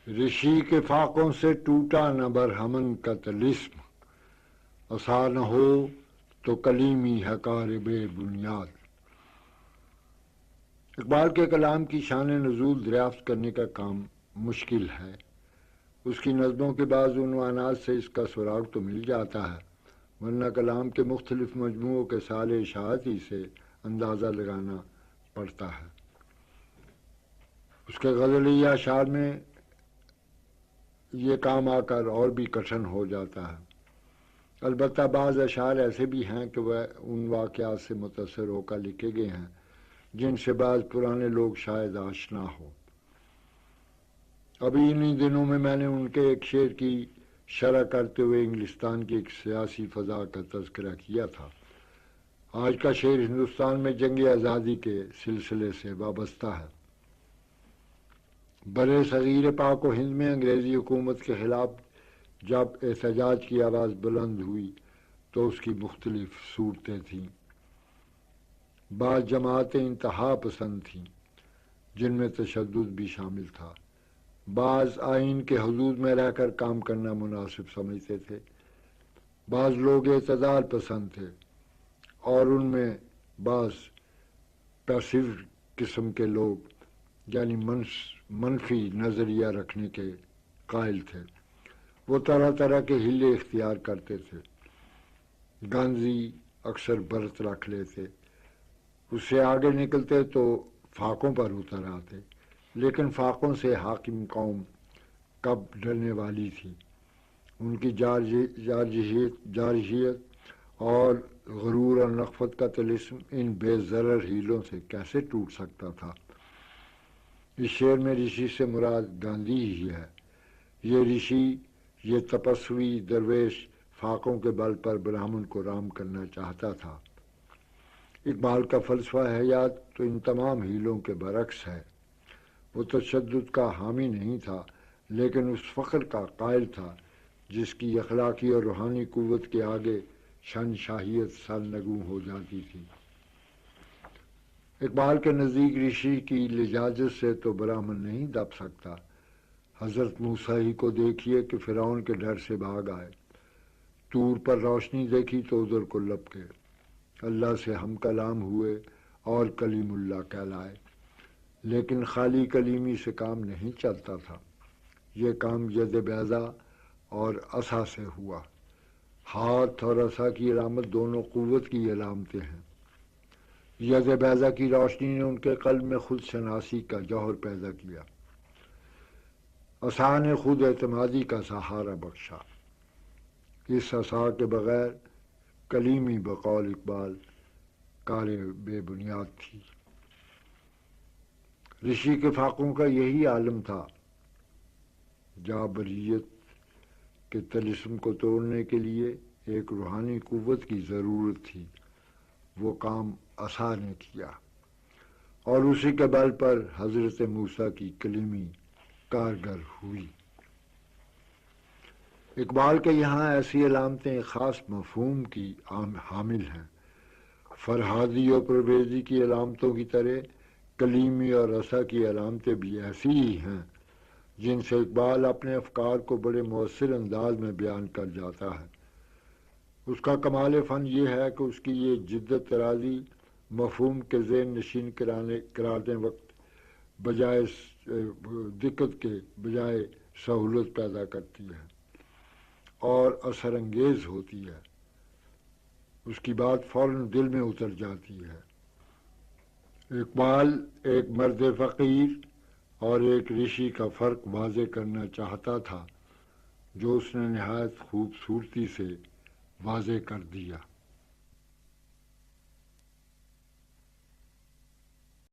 ऋषि के फाकों से टूटा न बरहमन का तिलिस्म, असा न हो तो कलीमी है कार बे बुनियाद। इकबाल के कलाम की शान नज़ूल दरियाफ्त करने का काम मुश्किल है। उसकी नज़मों के बाज़ उन्वानात से इसका सुराग तो मिल जाता है, वरना कलाम के मुख्तलिफ मजमूओं के साले इशाअत ही से अंदाज़ा लगाना पड़ता है। उसके ग़ज़लिया अशार में ये काम आकर और भी कठिन हो जाता है। अलबत्ता बाज़ अशार ऐसे भी हैं कि वह उन वाक़यात से मुतासिर होकर लिखे गए हैं जिनसे बाज़ पुराने लोग शायद आशना हो। अभी इन्हीं दिनों में मैंने उनके एक शेर की शरह करते हुए इंग्लिस्तान की एक सियासी फ़ज़ा का तज़किरा किया था। आज का शेर हिंदुस्तान में जंग आज़ादी के सिलसिले से वाबस्ता है। बरे सगीर पाक व हिंद में अंग्रेज़ी हुकूमत के ख़िलाफ़ जब एहतजाज की आवाज़ बुलंद हुई तो उसकी मुख्तलिफ सूरतें थीं। बाज़ जमातें इंतहा पसंद थीं जिनमें तशद्दुद भी शामिल था। बाज़ आइन के हदूद में रहकर काम करना मुनासिब समझते थे। बाज़ लोग एतदाल पसंद थे और उनमें बाज़ पैसिव किस्म के लोग यानी मनफी नज़रिया रखने के कायल थे। वो तरह तरह के हिले इख्तियार करते थे। गांधी अक्सर बरत रख लेते, उससे आगे निकलते तो फाकों पर उतर आते, लेकिन फाकों से हाकिम कौम कब डरने वाली थी। उनकी जारहियत और गुरूर और नखवत का तिलिस्म इन बेज़रर हीलों से कैसे टूट सकता था। इस शेर में ऋषि से मुराद गांधी ही है। ये ऋषि, ये तपस्वी दरवेश फाकों के बल पर ब्राह्मण को राम करना चाहता था। इकबाल का फ़लसफ़ा हयात तो इन तमाम हीलों के बरक्स है। वो तशद्दुद का हामी नहीं था, लेकिन उस फ़ख्र का कायल था जिसकी अखलाकी और रूहानी क़ुव्वत के आगे शहनशाहियत सरनगू हो जाती थी। इकबाल के नज़दीक ऋषि की लिजाजत से तो ब्राह्मण नहीं दब सकता। हज़रत मूसा ही को देखिए कि फ़िरौन के डर से भाग आए। तूर पर रोशनी देखी तो उधर को लपके, अल्लाह से हम कलाम हुए और कलीमुल्लाह कहलाए। लेकिन खाली कलीमी से काम नहीं चलता था। ये काम यद बैज़ा और असा से हुआ। हाथ और असा की अलामत दोनों क़ुव्वत की अलामतें हैं। यद बैज़ा की रोशनी ने उनके क़ल्ब में खुद शनासी का जौहर पैदा किया। असा ने खुद एतमादी का सहारा बख्शा। इस असा के बग़ैर कलीमी बकौल इकबाल कारे बेबुनियाद थी। ऋषि के फाकों का यही आलम था। जाबरियत के तिलिस्म को तोड़ने के लिए एक रूहानी क़ुव्वत की ज़रूरत थी। वो काम असा ने किया और उसी के बल पर हज़रत मूसा की कलीमी कारगर हुई। इकबाल के यहाँ ऐसी अलामतें ख़ास मफ़हूम की हामिल हैं। फरहादी और परवेज़ी की अलामतों की तरह कलीमी और रसा की अलामतें भी ऐसी ही हैं जिनसे इकबाल अपने अफ़कार को बड़े मौसर अंदाज में बयान कर जाता है। उसका कमाल फ़न ये है कि उसकी ये जिद्दत तराज़ी मफ़हूम के ज़हन नशीन कराने वक्त बजाय दिक्कत के बजाय सहूलत पैदा करती है और असर अंगेज़ होती है। उसकी बात फ़ौरन दिल में उतर जाती है। इकबाल एक मर्द फ़कीर और एक ऋषि का फ़र्क वाज़े करना चाहता था, जो उसने नहायत खूबसूरती से वाज़े कर दिया।